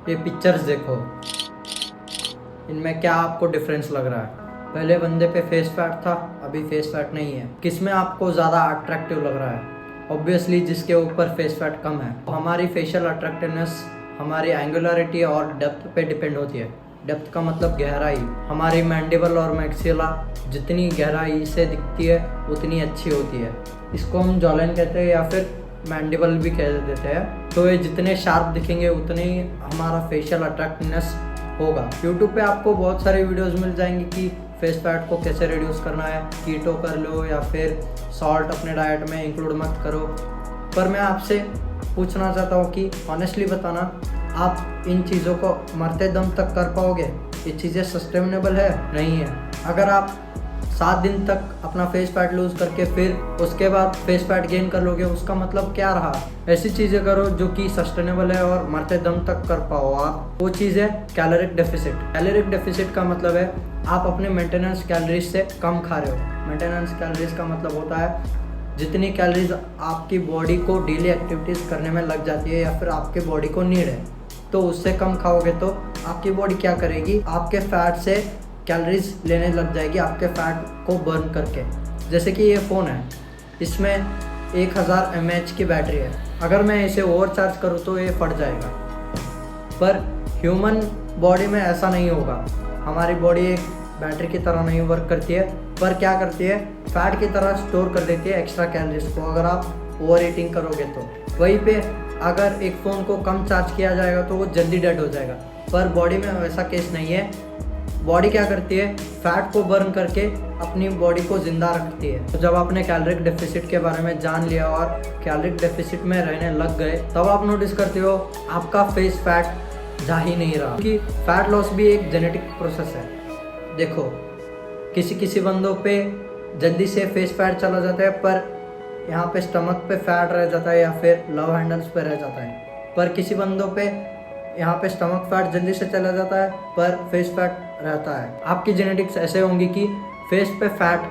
ये पिक्चर्स देखो, इनमें क्या आपको डिफरेंस लग रहा है? पहले बंदे पे फेस फैट था, अभी फेस फैट नहीं है। किसमें आपको ज़्यादा अट्रैक्टिव लग रहा है? ऑब्वियसली जिसके ऊपर फेस फैट कम है। हमारी फेशियल अट्रैक्टिवनेस हमारी एंगुलरिटी और डेप्थ पे डिपेंड होती है। डेप्थ का मतलब गहराई। हमारी मैंडिबल और मैक्सिला जितनी गहराई से दिखती है उतनी अच्छी होती है। इसको हम जॉलाइन कहते हैं या फिर मैंडिबल भी कह देते हैं। तो ये जितने शार्प दिखेंगे उतने ही हमारा फेशियल अट्रैक्टिवनेस होगा। यूट्यूब पे आपको बहुत सारे वीडियोस मिल जाएंगे कि फेस फैट को कैसे रिड्यूस करना है, कीटो कर लो या फिर सॉल्ट अपने डाइट में इंक्लूड मत करो। पर मैं आपसे पूछना चाहता हूँ कि ऑनेस्टली बताना, आप इन चीज़ों को मरते दम तक कर पाओगे? ये चीज़ें सस्टेनेबल है? नहीं है। अगर आप 7 दिन तक अपना फेस फैट लूज करके फिर उसके बाद फेस फैट गेन कर लोगे, उसका मतलब क्या रहा? ऐसी चीज़ें करो जो कि सस्टेनेबल है और मरते दम तक कर पाओ आप। वो चीज़ है कैलोरिक डेफिसिट। कैलोरिक डेफिसिट का मतलब है आप अपने मेंटेनेंस कैलोरीज से कम खा रहे हो। मेंटेनेंस कैलोरीज का मतलब होता है जितनी कैलोरीज आपकी बॉडी को डेली एक्टिविटीज़ करने में लग जाती है या फिर आपके बॉडी को नीड है, तो उससे कम खाओगे तो आपकी बॉडी क्या करेगी? आपके फैट से कैलोरीज लेने लग जाएगी, आपके फैट को बर्न करके। जैसे कि ये फ़ोन है, इसमें 1000 mAh की बैटरी है। अगर मैं इसे ओवर चार्ज करूँ तो ये फट जाएगा। पर ह्यूमन बॉडी में ऐसा नहीं होगा। हमारी बॉडी एक बैटरी की तरह नहीं वर्क करती है, पर क्या करती है, फैट की तरह स्टोर कर लेती है एक्स्ट्रा कैलोरीज को अगर आप ओवर ईटिंग करोगे तो। वहीं पे अगर एक फ़ोन को कम चार्ज किया जाएगा तो वो जल्दी डेड हो जाएगा, पर बॉडी में वैसा केस नहीं है। बॉडी क्या करती है, फैट को बर्न करके अपनी बॉडी को ज़िंदा रखती है। तो जब आपने कैलोरिक डेफिसिट के बारे में जान लिया और कैलोरिक डेफिसिट में रहने लग गए, तब आप नोटिस करते हो आपका फेस फैट जा ही नहीं रहा। क्योंकि फैट लॉस भी एक जेनेटिक प्रोसेस है। देखो, किसी बंदों पे जल्दी से फेस फैट चला जाता है, पर यहाँ पे स्टमक पे फैट रह जाता है या फिर लव हैंडल्स पे रह जाता है। पर किसी बंदों पे यहाँ पे स्टमक फैट जल्दी से चला जाता है पर फेस फैट रहता है। आपकी जेनेटिक्स ऐसे होंगी कि फेस पे फैट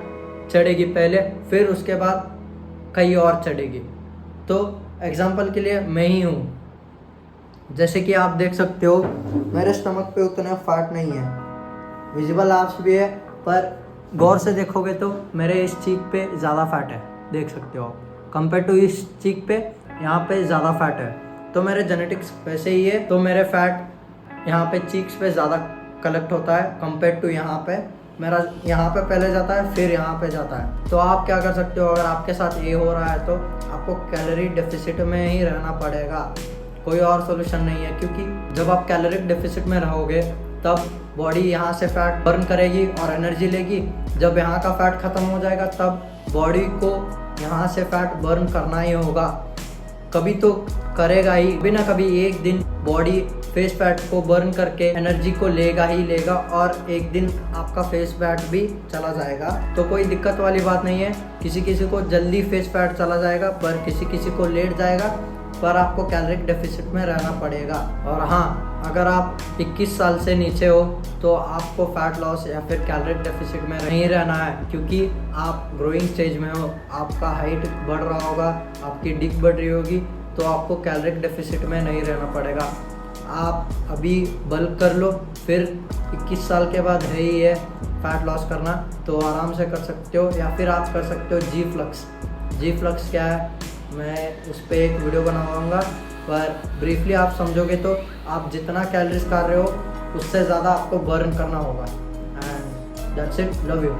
चढ़ेगी पहले, फिर उसके बाद कहीं और चढ़ेगी। तो एग्जांपल के लिए मैं ही हूँ। जैसे कि आप देख सकते हो मेरे स्टमक पे उतना फैट नहीं है, विजिबल एब्स भी है, पर गौर से देखोगे तो मेरे इस चीक पे ज़्यादा फैट है, देख सकते हो। कंपेयर टू इस चीक पे यहाँ पे ज़्यादा फैट है। तो मेरे जेनेटिक्स वैसे ही है, तो मेरे फैट यहाँ पे चीक्स पे ज़्यादा कलेक्ट होता है कंपेयर टू यहाँ पे। मेरा यहाँ पे पहले जाता है फिर यहाँ पे जाता है। तो आप क्या कर सकते हो, अगर आपके साथ ये हो रहा है तो आपको कैलोरी डेफिसिट में ही रहना पड़ेगा, कोई और सोल्यूशन नहीं है। क्योंकि जब आप कैलोरिक डेफिसिट में रहोगे तब बॉडी यहाँ से फैट बर्न करेगी और एनर्जी लेगी। जब यहाँ का फैट ख़त्म हो जाएगा तब बॉडी को यहाँ से फैट बर्न करना ही होगा, कभी तो करेगा ही। कभी ना कभी एक दिन बॉडी फेस फैट को बर्न करके एनर्जी को लेगा ही लेगा और एक दिन आपका फेस फैट भी चला जाएगा। तो कोई दिक्कत वाली बात नहीं है। किसी किसी को जल्दी फेस फैट चला जाएगा, पर किसी किसी को लेट जाएगा, पर आपको कैलोरिक डेफिसिट में रहना पड़ेगा। और हाँ, अगर आप 21 साल से नीचे हो तो आपको फैट लॉस या फिर कैलोरिक डेफिसिट में नहीं रहना है, क्योंकि आप ग्रोइंग स्टेज में हो, आपका हाइट बढ़ रहा होगा, आपकी डिक बढ़ रही होगी, तो आपको कैलोरिक डेफिसिट में नहीं रहना पड़ेगा। आप अभी बल्क कर लो, फिर 21 साल के बाद है ही है फैट लॉस करना, तो आराम से कर सकते हो। या फिर आप कर सकते हो जी फ्लक्स। जी फ्लक्स क्या है, मैं उस पर एक वीडियो बनाऊंगा, पर ब्रीफली आप समझोगे तो आप जितना कैलोरीज खा रहे हो उससे ज़्यादा आपको बर्न करना होगा। And that's it, love you.